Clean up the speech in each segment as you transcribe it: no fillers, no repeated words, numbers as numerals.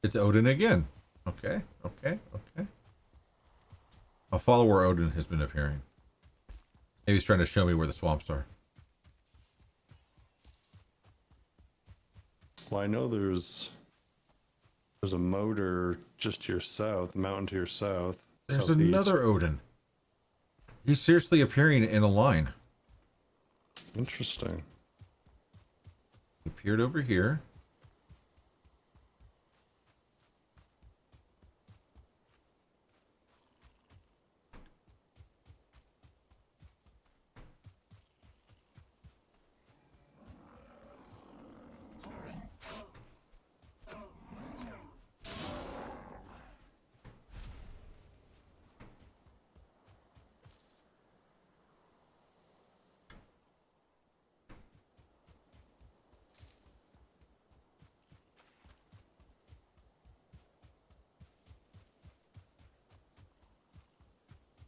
It's Odin again. Okay, okay, okay. I'll follow where Odin has been appearing. Maybe he's trying to show me where the swamps are. Well, I know there's a motor just to your south, mountain to your south, There's southeast. another Odin. He's seriously appearing in a line. Interesting. He appeared over here.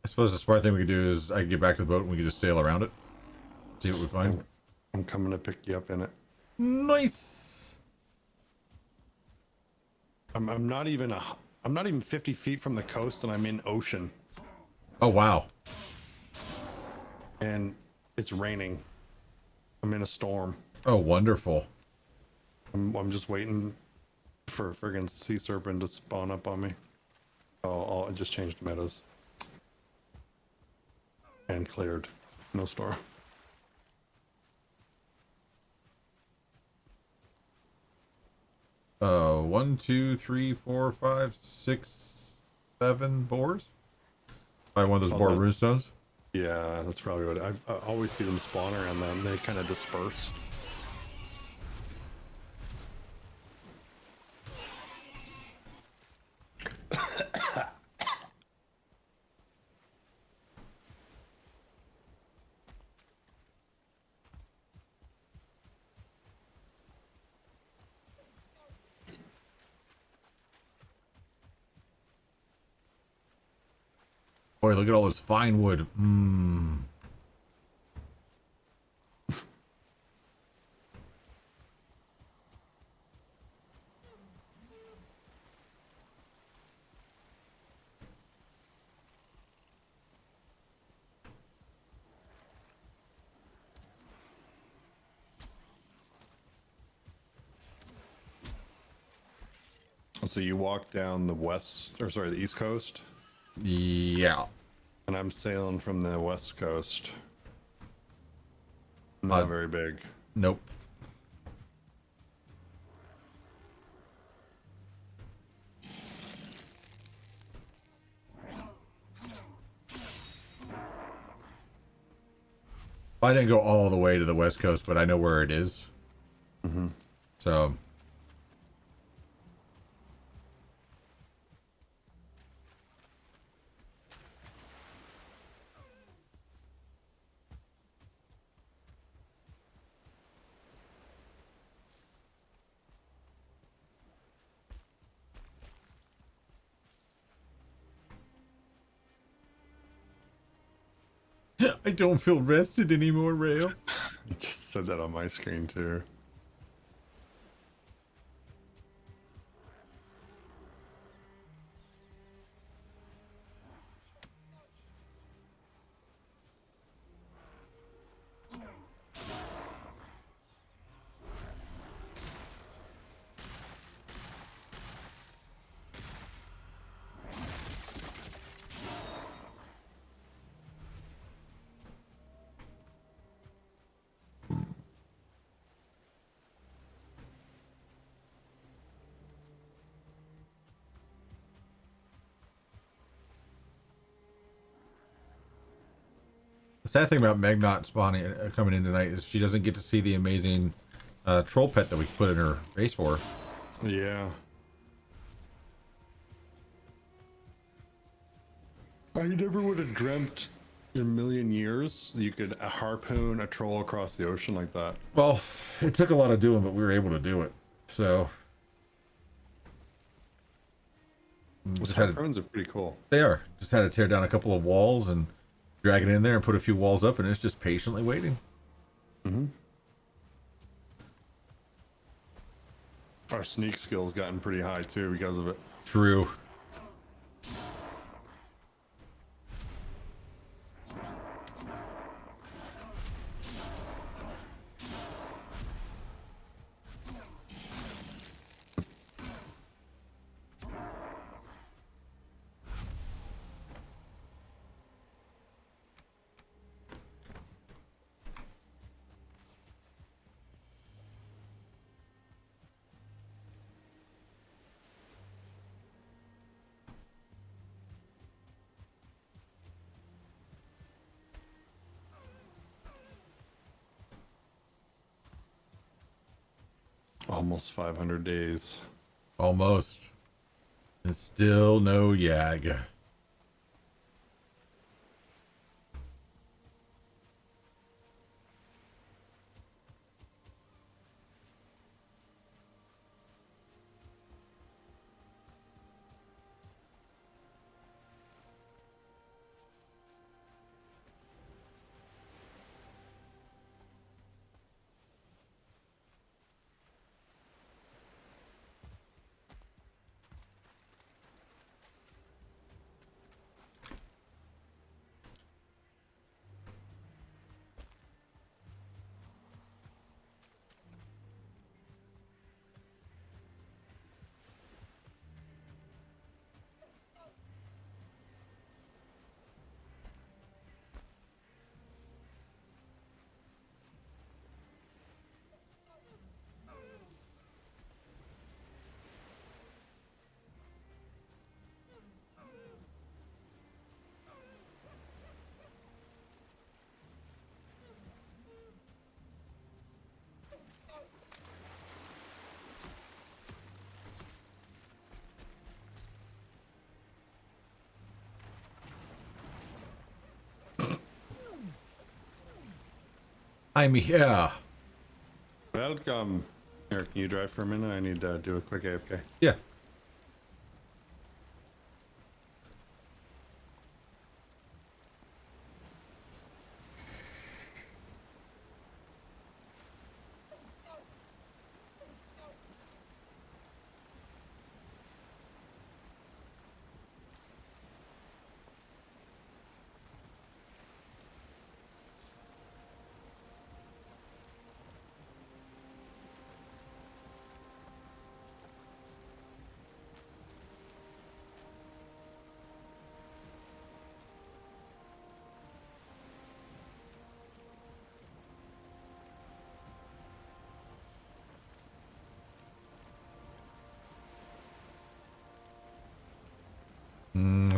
I suppose the smart thing we could do is I can get back to the boat and we can just sail around it. See what we find. I'm coming to pick you up in it. Nice. I'm not even 50 feet from the coast, and I'm in ocean, Oh, wow. and it's raining. I'm in a storm. Oh, wonderful. I'm just waiting for a friggin' sea serpent to spawn up on me. I just changed metas. And cleared. No storm. One, two, three, four, five, six, 7 boars. By one of those boar runestones. Yeah, that's probably what I always see them spawn around them. They kind of disperse. Boy, look at all this fine wood. Mmm. So you walk down the the east coast, Yeah. and I'm sailing from the west coast. Not very big. Nope. I didn't go all the way to the west coast, but I know where it is. Mm-hmm. So. I don't feel rested anymore, Rail. I just said that on my screen too. The sad thing about Meg not spawning, coming in tonight, is she doesn't get to see the amazing troll pet that we put in her base for. Yeah. I never would have dreamt in a million years you could harpoon a troll across the ocean like that. Well, it took a lot of doing, but we were able to do it. So. Those harpoons are pretty cool. They are. Just had to tear down a couple of walls and drag it in there and put a few walls up, and it's just patiently waiting. Mm-hmm. our sneak skills gotten pretty high too because of it. True. Almost 500 days. Almost. And still no Yag. I'm here. Welcome. Here, can you drive for a minute? I need to do a quick AFK. Yeah.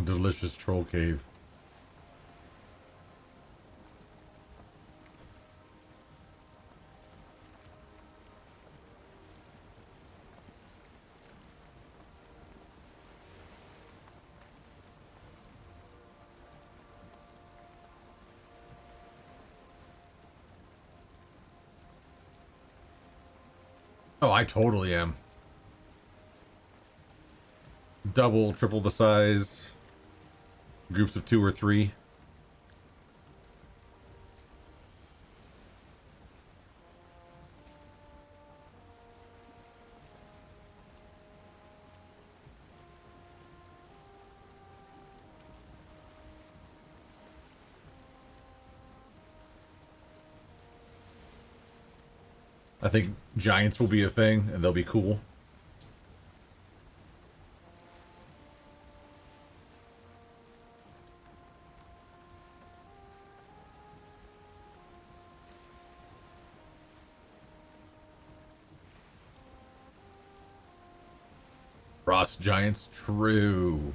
Delicious troll cave. Oh, I totally am. Double, triple the size. Groups of 2 or 3. I think giants will be a thing, and they'll be cool. Frost giants, true.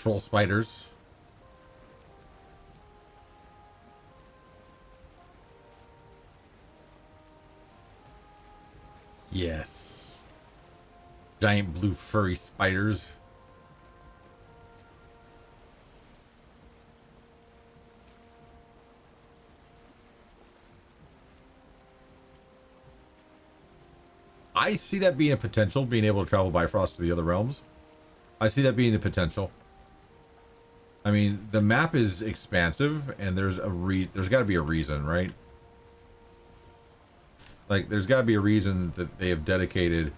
troll spiders. Yes. Giant blue furry spiders. I see that being a potential, being able to travel Bifrost to the other realms. I see that being a potential. I mean, the map is expansive, and there's got to be a reason, right? Like, there's got to be a reason that they have dedicated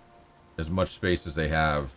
as much space as they have.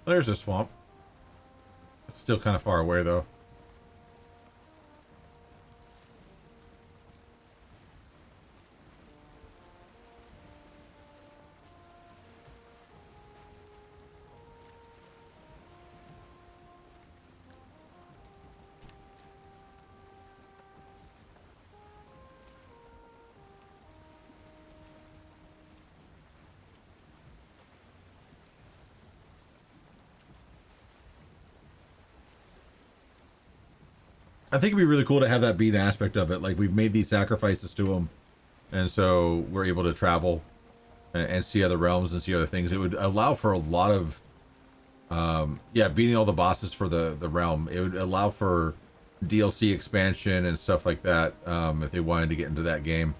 There's a swamp. It's still kind of far away, though. I think it'd be really cool to have that be an aspect of it. Like, we've made these sacrifices to them, and so we're able to travel and see other realms and see other things. It would allow for a lot of, yeah, beating all the bosses for the realm. It would allow for DLC expansion and stuff like that, if they wanted to get into that game,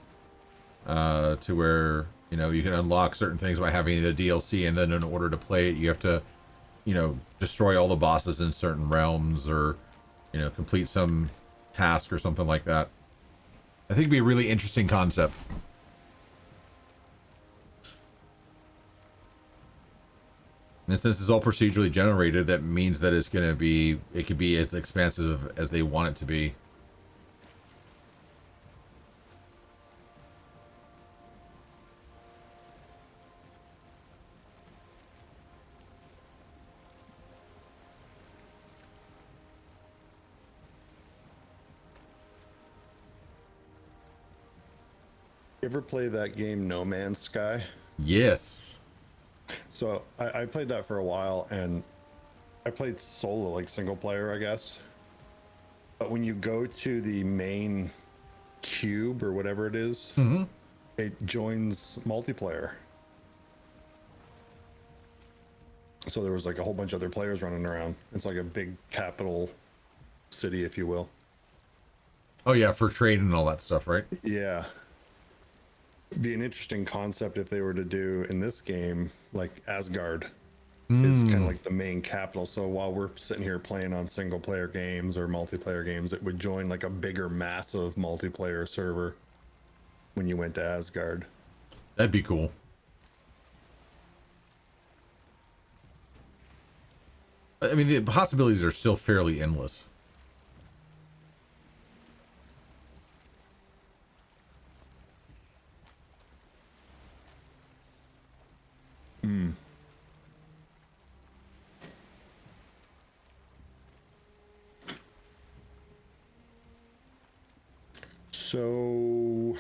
to where, you know, you can unlock certain things by having the DLC, and then in order to play it, you have to, you know, destroy all the bosses in certain realms, or, you know, complete some task or something like that. I think it'd be a really interesting concept. And since it's all procedurally generated, that means that it's going to be, it could be as expansive as they want it to be. You ever play that game No Man's Sky? Yes. So I played that for a while, and I played solo, like single player, I guess. But when you go to the main cube or whatever it is, Mm-hmm. it joins multiplayer. So there was like a whole bunch of other players running around. It's like a big capital city, if you will. Oh yeah, for trade and all that stuff, right? Yeah. Be an interesting concept if they were to do in this game, like Asgard is kind of like the main capital. So while we're sitting here playing on single player games or multiplayer games, it would join like a bigger, massive multiplayer server when you went to Asgard. That'd be cool. I mean, the possibilities are still fairly endless. Hmm. So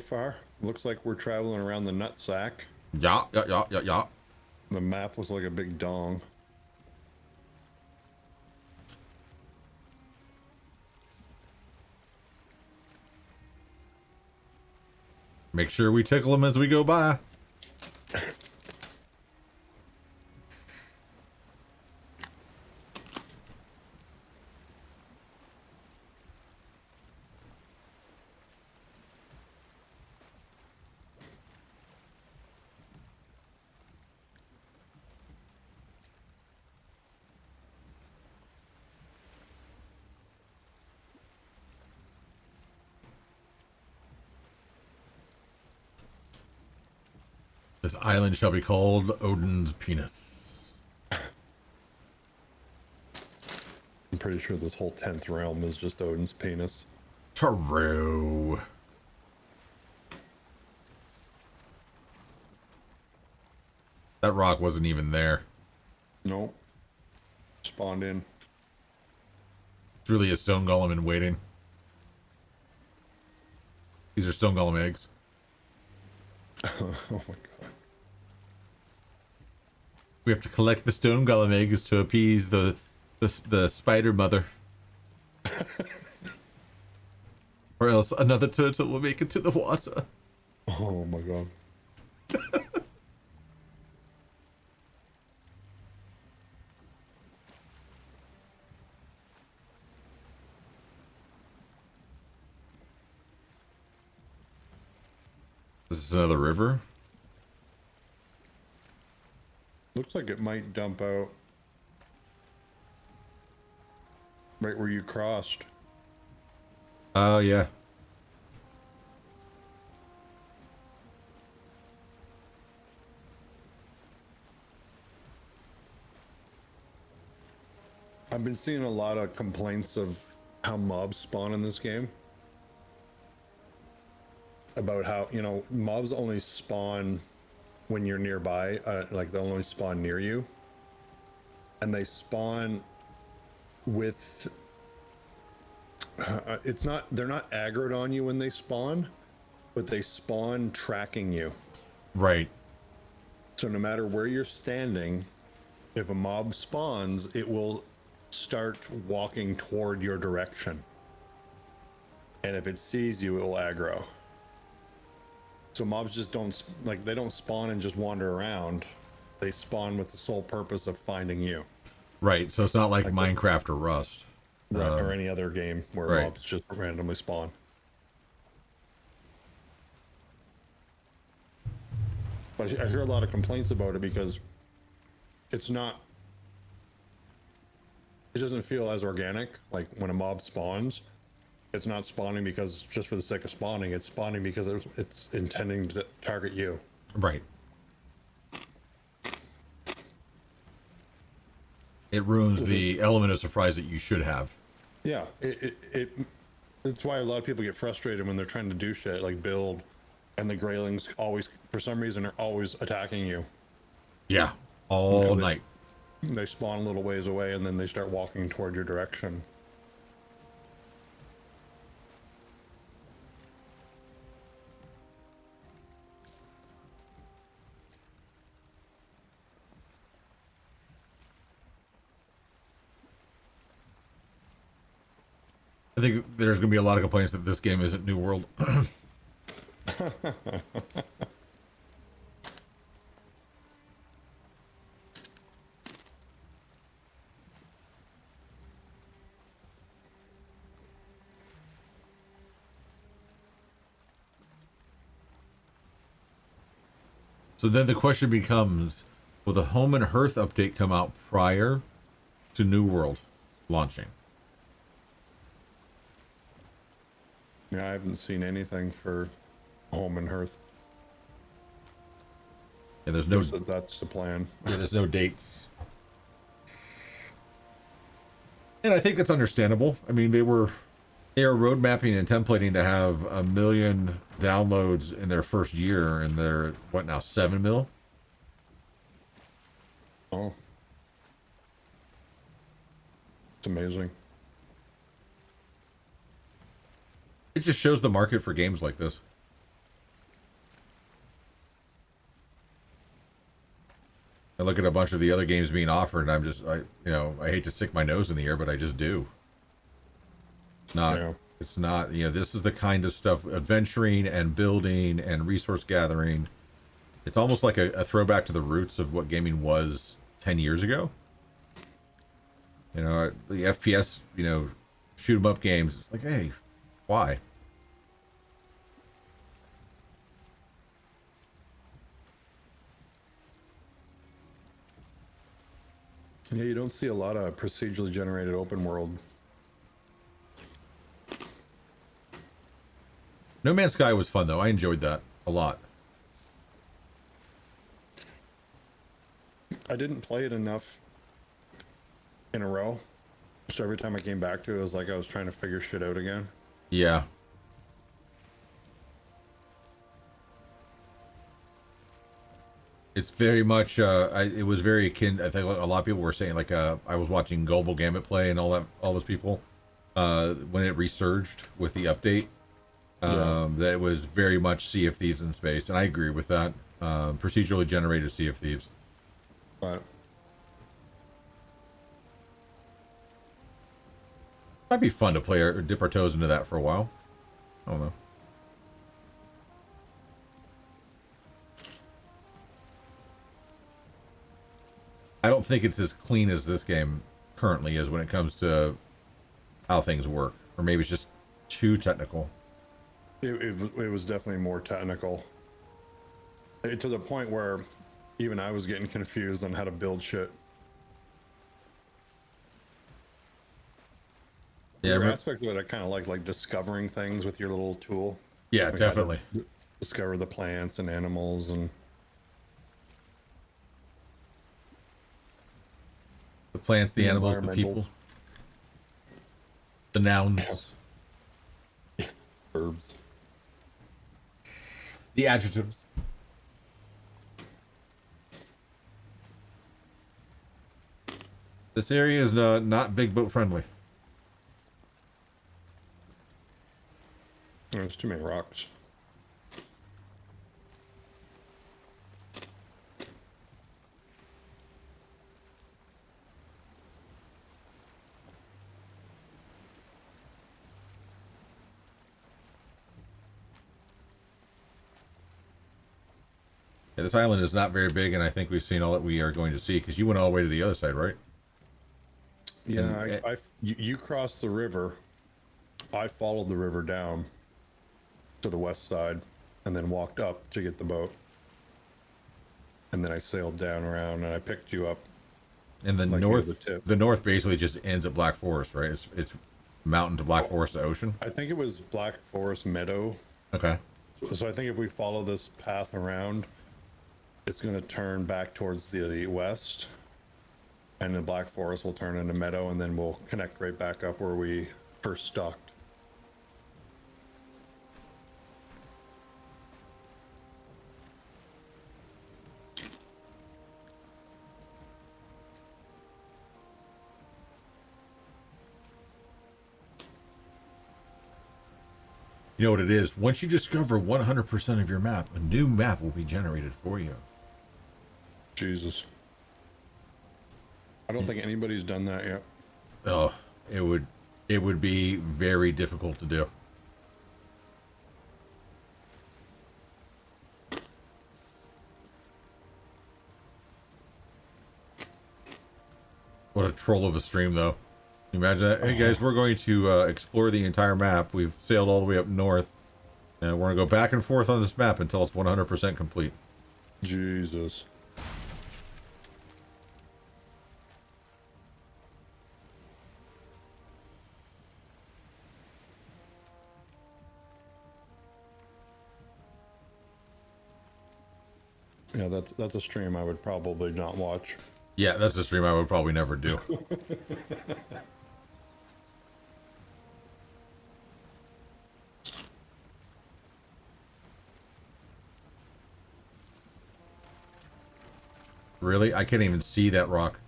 far, looks like we're traveling around the nutsack. Yeah, yeah, yeah, yeah, yeah. The map looks like a big dong. Make sure we tickle them as we go by. This island shall be called Odin's Penis. I'm pretty sure this whole 10th realm is just Odin's penis. True. That rock wasn't even there. Nope. Spawned in. It's really a stone golem in waiting. These are stone golem eggs. Oh my god. We have to collect the stone golem eggs to appease the spider mother. Or else another turtle will make it to the water. Oh my god. Is this another river? Looks like it might dump out right where you crossed. Oh, yeah. I've been seeing a lot of complaints of how mobs spawn in this game. About how, you know, mobs only spawn when you're nearby, like they'll only spawn near you. And they spawn with, they're not aggroed on you when they spawn, but they spawn tracking you. Right. So no matter where you're standing, if a mob spawns, it will start walking toward your direction. And if it sees you, it will aggro. So mobs just don't, like, they don't spawn and just wander around. They spawn with the sole purpose of finding you. Right. So it's not like Minecraft or Rust. Right, or any other game where right. mobs just randomly spawn. But I hear a lot of complaints about it because it's not, it doesn't feel as organic. Like when a mob spawns, it's not spawning because just for the sake of spawning, it's spawning because it's intending to target you. Right. It ruins the element of surprise that you should have. Yeah, it's why a lot of people get frustrated when they're trying to do shit like build, and the Greylings always, for some reason, are always attacking you. Yeah, all night. They spawn a little ways away and then they start walking toward your direction. I think there's going to be a lot of complaints that this game isn't New World. So then the question becomes, will the Home and Hearth update come out prior to New World launching? Yeah, I haven't seen anything for Home and Hearth. Yeah, there's no. That's the plan. Yeah, there's no dates. And I think that's understandable. I mean, they are road mapping and templating to have 1 million downloads in their first year, and they're what now, 7 mil? Oh, it's amazing. It just shows the market for games like this. I look at a bunch of the other games being offered, and I'm just, I hate to stick my nose in the air, but I just do. It's not, this is the kind of stuff, adventuring and building and resource gathering. It's almost like a throwback to the roots of what gaming was 10 years ago. The FPS, shoot 'em up games. It's like, hey, why? Yeah, you don't see a lot of procedurally generated open world. No Man's Sky was fun, though. I enjoyed that a lot. I didn't play it enough in a row. So every time I came back to it, it was like I was trying to figure shit out again. Yeah. It's very much. It was very akin. I think a lot of people were saying like, I was watching Global Gambit play and all those people, when it resurged with the update. That it was very much Sea of Thieves in space, and I agree with that. Procedurally generated Sea of Thieves. But Might be fun to play or dip our toes into that for a while. I don't know. I don't think it's as clean as this game currently is when it comes to how things work, or maybe it's just too technical. it was definitely more technical. To the point where even I was getting confused on how to build shit. Yeah, Your aspect of it, I kind of like discovering things with your little tool. yeah, Like how to definitely. discover the plants and animals and The plants, the animals, the environmentals, people, the nouns, herbs. the adjectives. This area is not big boat friendly. There's too many rocks. Yeah, this island is not very big, and I think we've seen all that we are going to see, because you went all the way to the other side, right? Yeah, And, you crossed the river. I followed the river down to the west side and then walked up to get the boat. And then I sailed down around and I picked you up. and the Like near the tip. the north basically just ends at Black Forest, right? It's mountain to Black Forest to ocean. I think it was Black Forest Meadow. Okay. So I think if we follow this path around, it's going to turn back towards the west. And the Black Forest will turn into Meadow, and then we'll connect right back up where we first stocked. You know what it is? Once you discover 100% of your map, a new map will be generated for you. Jesus. I don't think anybody's done that yet. Oh, it would be very difficult to do. What a troll of a stream, though. Can you imagine that? Hey guys, we're going to explore the entire map. We've sailed all the way up north, and we're gonna go back and forth on this map until it's 100% complete. Jesus. Yeah, that's a stream I would probably not watch. Yeah, that's a stream I would probably never do. Really? I can't even see that rock.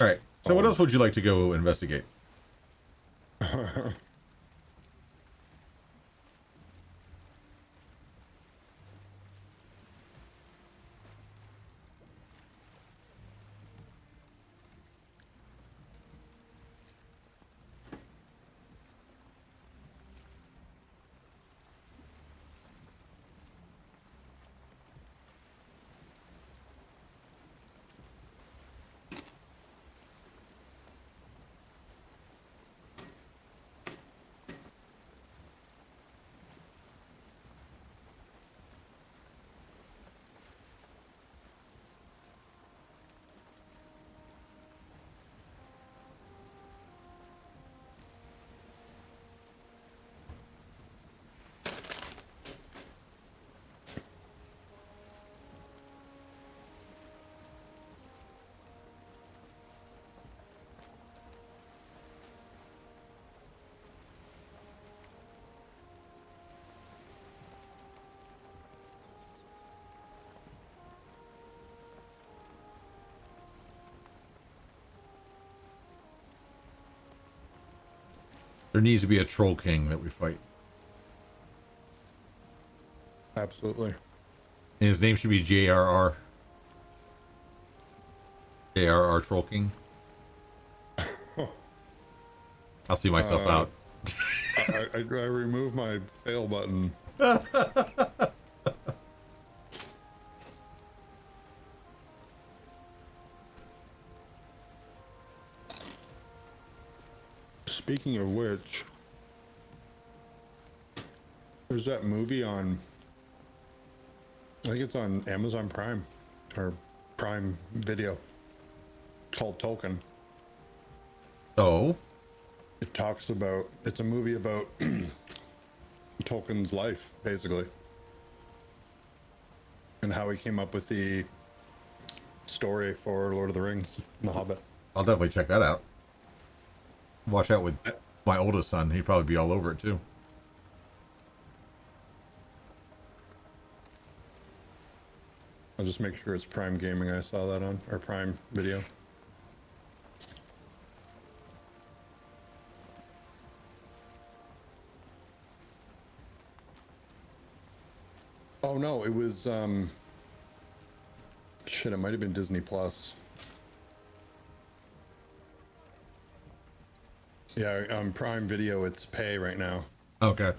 Alright, so what else would you like to go investigate? There needs to be a troll king that we fight. Absolutely. And his name should be JRR. JRR Troll King. I'll see myself out. I remove my fail button. Speaking of which, there's that movie on, I think it's on Amazon Prime or Prime Video, called Token. Oh, It talks about, it's a movie about Tolkien's life, basically, and how he came up with the story for Lord of the Rings and The Hobbit. I'll definitely check that out. Watch out with my oldest son. He'd probably be all over it too. I'll just make sure it's Prime Gaming I saw that on, or Prime Video. Oh no, it was shit, it might have been Disney Plus. Yeah, on Prime Video it's pay right now. Okay.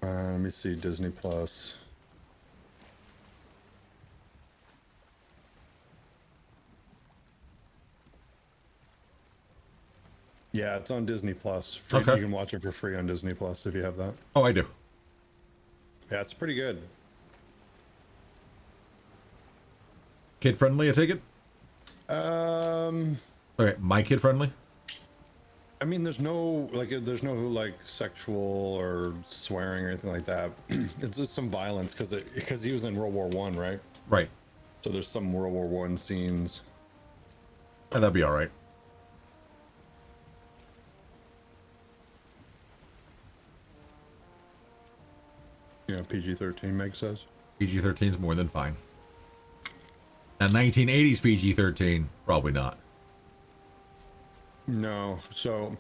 Let me see, Disney Plus. Yeah, it's on Disney Plus. Free, Okay. You can watch it for free on Disney Plus if you have that. Oh, I do. Yeah, it's pretty good. Kid friendly, I take it? Um, Okay, my kid friendly? I mean, there's no like sexual or swearing or anything like that. It's just some violence because he was in World War One, right? Right. So there's some World War One scenes. Yeah, that'd be all right. Yeah, PG-13 Meg says. PG-13 is more than fine. A 1980s PG-13, probably not. No, so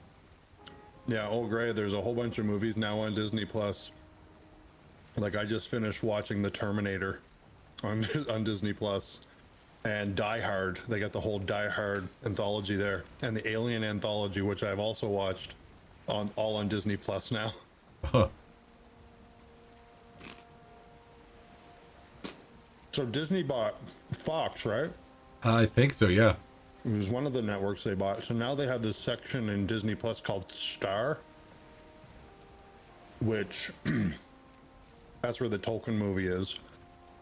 yeah, Old Gray. There's a whole bunch of movies now on Disney Plus. Like I just finished watching The Terminator on on Disney Plus, and Die Hard. They got the whole Die Hard anthology there, and the Alien anthology, which I've also watched, all on Disney Plus now. Huh. So Disney bought Fox, right? I think so, yeah. It was one of the networks they bought. So now they have this section in Disney Plus called Star, which that's where the Tolkien movie is.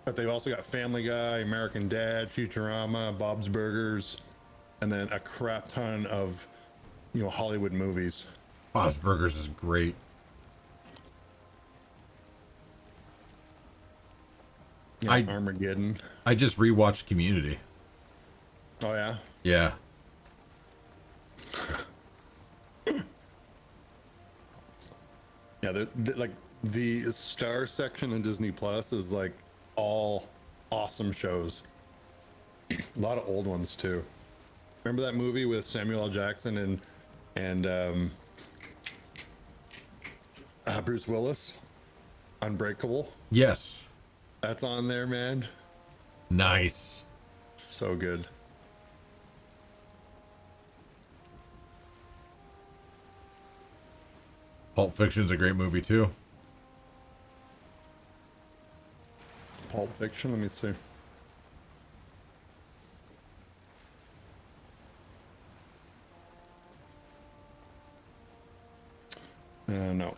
But they've also got Family Guy, American Dad, Futurama, Bob's Burgers, and then a crap ton of, Hollywood movies. Bob's Burgers is great. Armageddon. I just rewatched Community. Oh yeah. Yeah. Yeah, the Star section in Disney Plus is like all awesome shows. A lot of old ones too. Remember that movie with Samuel L. Jackson and Bruce Willis, Unbreakable? Yes. That's on there, man. Nice. So good. Pulp Fiction's a great movie too. Pulp Fiction, let me see. No.